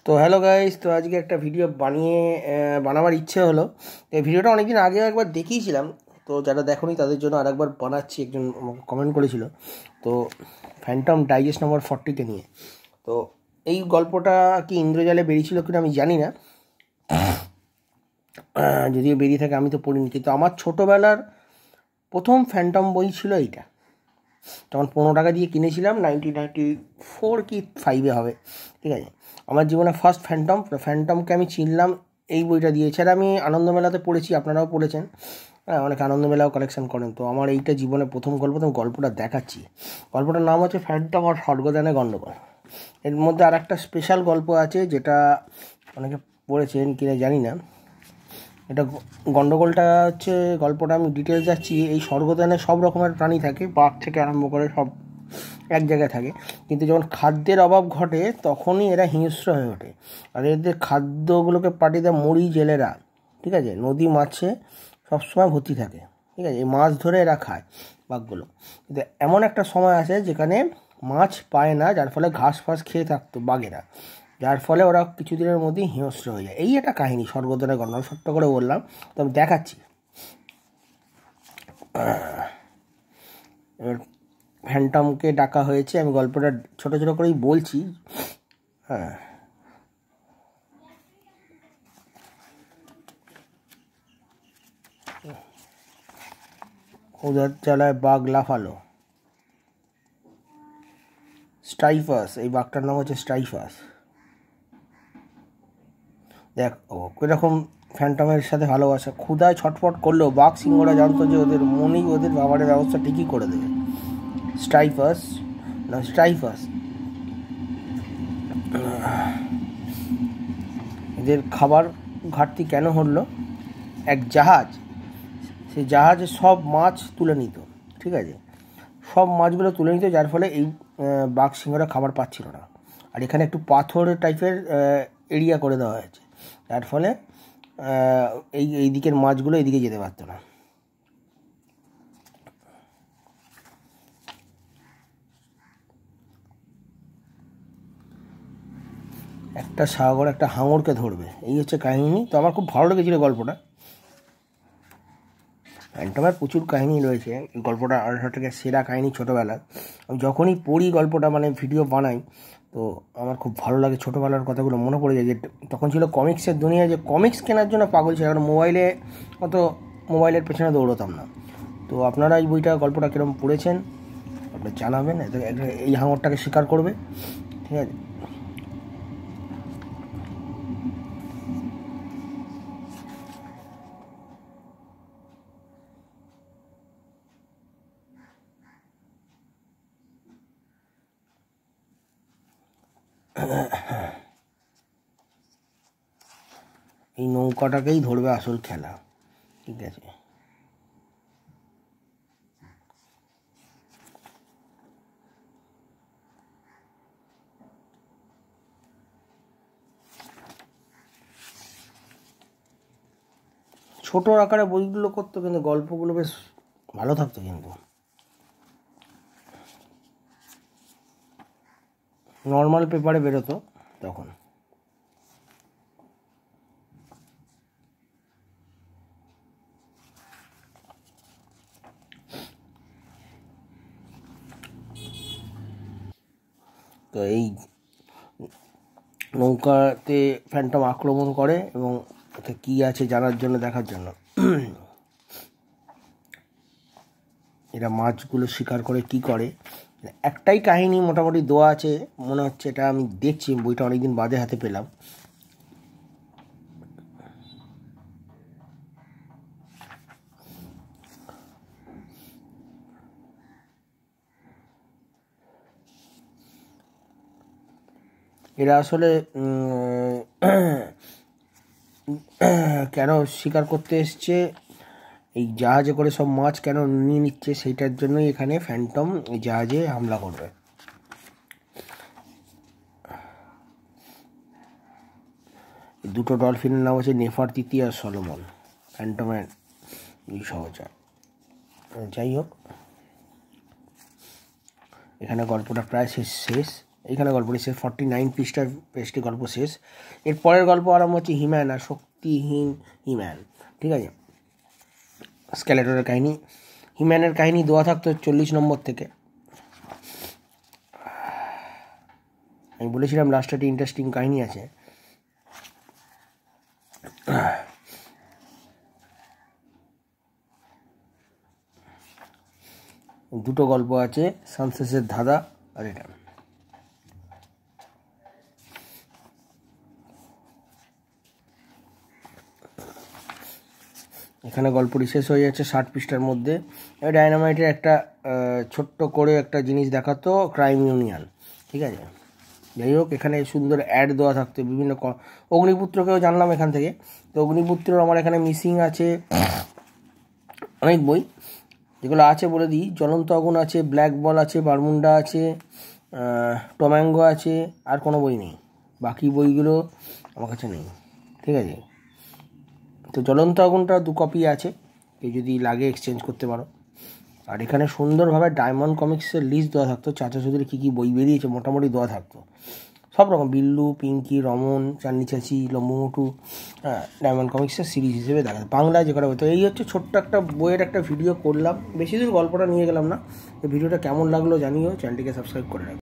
তো hello guys, তো আজকে একটা ভিডিও বানাবার ইচ্ছে হলো। তো এই ভিডিওটা অনেকদিন আগে একবার দেখিয়েছিলাম, তো যারা দেখোনি তাদের জন্য আরেকবার বানাচ্ছি। একজন কমেন্ট করেছিল, তো ফ্যান্টম ডাইজেস্ট নম্বর 40-কে নিয়ে। তো এই গল্পটা কি ইন্দ্রজালে বেরিয়েছিল কিনা আমি জানি না, যদিও বেরিয়ে থাকে, আমি তো পড়িনি। কিন্তু আমার ছোটোবেলার প্রথম ফ্যান্টম বই ছিল এইটা। তখন 15 টাকা দিয়ে কিনেছিলাম, 1994 কি 5-এ হবে, ঠিক আছে। আমার জীবনে ফার্স্ট ফ্যান্টমকে আমি চিনলাম এই বইটা দিয়েছে। আর আমি আনন্দমেলাতে পড়েছি, আপনারাও পড়েছেন, হ্যাঁ, অনেক আনন্দমেলাও কালেকশন করেন। তো আমার এইটা জীবনে প্রথম গল্প, তো গল্পটা দেখাচ্ছি। গল্পটার নাম হচ্ছে ফ্যান্টম আর স্বর্গদানে গণ্ডগোল। এর মধ্যে আর একটা স্পেশাল গল্প আছে, যেটা অনেকে পড়েছেন কিনা জানি না। এটা গণ্ডগোলটা হচ্ছে, গল্পটা আমি ডিটেলস যাচ্ছি। এই স্বর্গদানে সব রকমের প্রাণী থাকে, বাঘ থেকে আরম্ভ করে সব এক জায়গায় থাকে। কিন্তু যখন খাদ্যের অভাব ঘটে তখনই এরা হিংস্র হয়ে ওঠে। আর এদের খাদ্যগুলোকে পাঠিয়ে দেয় মরি জেলেরা, ঠিক আছে। নদী মাছে সবসময় ভর্তি থাকে, ঠিক আছে। এই মাছ ধরে এরা খায় বাঘগুলো। কিন্তু এমন একটা সময় আসে যেখানে মাছ পায় না, যার ফলে ঘাস ফাস খেয়ে থাকতো বাঘেরা, যার ফলে ওরা কিছুদিনের মধ্যেই হিংস্র হয়ে যায়। এই একটা কাহিনী, স্বর্গদানের গল্প। সত্য করে বললাম, তো আমি দেখাচ্ছি। এবার ফ্যান্টমকে ডাকা হয়েছে, আমি গল্পটা ছোট ছোট করেই বলছি। হ্যাঁ, ক্ষুধার জ্বালায় বাঘ লাফালো। স্টাইফাস, এই বাঘটার নাম হচ্ছে স্টাইফাস। দেখ ও কীরকম ফ্যান্টমের সাথে ভালোবাসা। ক্ষুধায় ছটফট করলেও বাঘ সিংহরা জানতো যে ওদের মনেই ওদের খাবারের ব্যবস্থা ঠিকই করে দেবে। স্টাইফাস এদের খাবার ঘাটতি কেন হলো? এক জাহাজ, সেই জাহাজে সব মাছ তুলে নিত, ঠিক আছে। সব মাছগুলো তুলে নিত, যার ফলে এই বাঘ সিংহরা খাবার পাচ্ছিল না। আর এখানে একটু পাথর টাইপের এরিয়া করে দেওয়া হয়েছে, যার ফলে এই দিকের মাছগুলো এদিকে যেতে পারতো না। একটা সাগর একটা হাঙরকে ধরবে, এই হচ্ছে কাহিনী। তো আমার খুব ভালো লেগেছিল গল্পটা। ফ্যান্টমের প্রচুর কাহিনী রয়েছে, এই গল্পটা আর থেকে সেরা কাহিনী ছোটোবেলার। আমি যখনই পড়ি গল্পটা, মানে ভিডিও বানাই, তো আমার খুব ভালো লাগে। ছোটোবেলার কথাগুলো মনে পড়ে যায়, যে তখন ছিল কমিক্সের দুনিয়া, যে কমিক্স কেনার জন্য পাগল ছিল। কারণ মোবাইলের পেছনে দৌড়তাম না। তো আপনারা এই গল্পটা কীরকম পড়েছেন আপনি জানাবেন। এই হাঙরটাকে স্বীকার করবে, ঠিক আছে। এই নৌকাটাকেই ধরবে আসল খেলা, ঠিক আছে। ছোট আকারে বইগুলো করতো, কিন্তু গল্পগুলো বেশ ভালো থাকতো। কিন্তু নর্মাল পেপারে বেরোতো তখন। তো এই নৌকাতে ফ্যান্টম আক্রমণ করে, এবং ওতে কী আছে জানার জন্য, দেখার জন্য এরা মাছগুলো শিকার করে কি করে। একটাই কাহিনী মোটামুটি দেওয়া আছে মনে হচ্ছে। এটা আমি দেখছি, বইটা অনেকদিন বাদে হাতে পেলাম। এরা আসলে কেন শিকার করতে এসছে, এই জাহাজে করে সব মাছ কেন নিয়ে নিচ্ছে, সেইটার জন্যই এখানে ফ্যান্টম এই জাহাজে হামলা করবে। দুটো ডলফিনের নাম হচ্ছে নেফারতিতি আর সলোমন, ফ্যান্টমের দুই সহচর। যাই হোক, এখানে গল্পটা প্রায় শেষ। এইখানে গল্প শেষ, 49 পৃষ্ঠার পেজটি গল্প শেষ। এর পরের গল্প আরম্ভ হচ্ছে হিম্যান আর শক্তিহীন হিম্যান, ঠিক আছে। স্কেলেটরের কাহিনী, হিম্যানের কাহিনী দেওয়া থাকতো 40 নম্বর থেকে। আমি বলেছিলাম লাস্টে একটা ইন্টারেস্টিং কাহিনী আছে। দুটো গল্প আছে, সানসেসের ধাঁধা আর এটা। এখানে গল্পটি শেষ হয়ে যাচ্ছে 60 পৃষ্ঠার মধ্যে। ডায়নামাইটের একটা ছোট্ট করে একটা জিনিস দেখাতো, ক্রাইম ইউনিয়ন, ঠিক আছে। যাই হোক, এখানে সুন্দর অ্যাড দেওয়া থাকতো বিভিন্ন। অগ্নিপুত্রকেও জানলাম এখান থেকে। তো অগ্নিপুত্রর আমার এখানে মিসিং আছে অনেক বই, যেগুলো আছে বলে দিই। জ্বলন্ত আগুন আছে, ব্ল্যাক বল আছে, বারমুন্ডা আছে, টম্যাঙ্গো আছে, আর কোনো বই নেই। বাকি বইগুলো আমার কাছে নেই, ঠিক আছে। তো জ্বলন্ত আগুনটা 2 কপি আছে, কেউ যদি লাগে এক্সচেঞ্জ করতে পারো। আর এখানে সুন্দরভাবে ডায়মন্ড কমিক্সের লিস্ট দেওয়া থাকতো, চাচা চৌধুরী কী কী বই বেরিয়েছে মোটামুটি দেওয়া থাকতো, সব রকম। বিল্লু, পিঙ্কি, রমন, চান্নি চাচি, লম্বমোটু, ডায়মন্ড কমিক্সের সিরিজ হিসেবে দেখা যায় বাংলায় যে করা হতো। এই হচ্ছে ছোট্ট একটা বইয়ের একটা ভিডিও করলাম, বেশি দূর গল্পটা নিয়ে গেলাম না। এই ভিডিওটা কেমন লাগলো জানিও, চ্যানেলটিকে সাবস্ক্রাইব করে রাখো।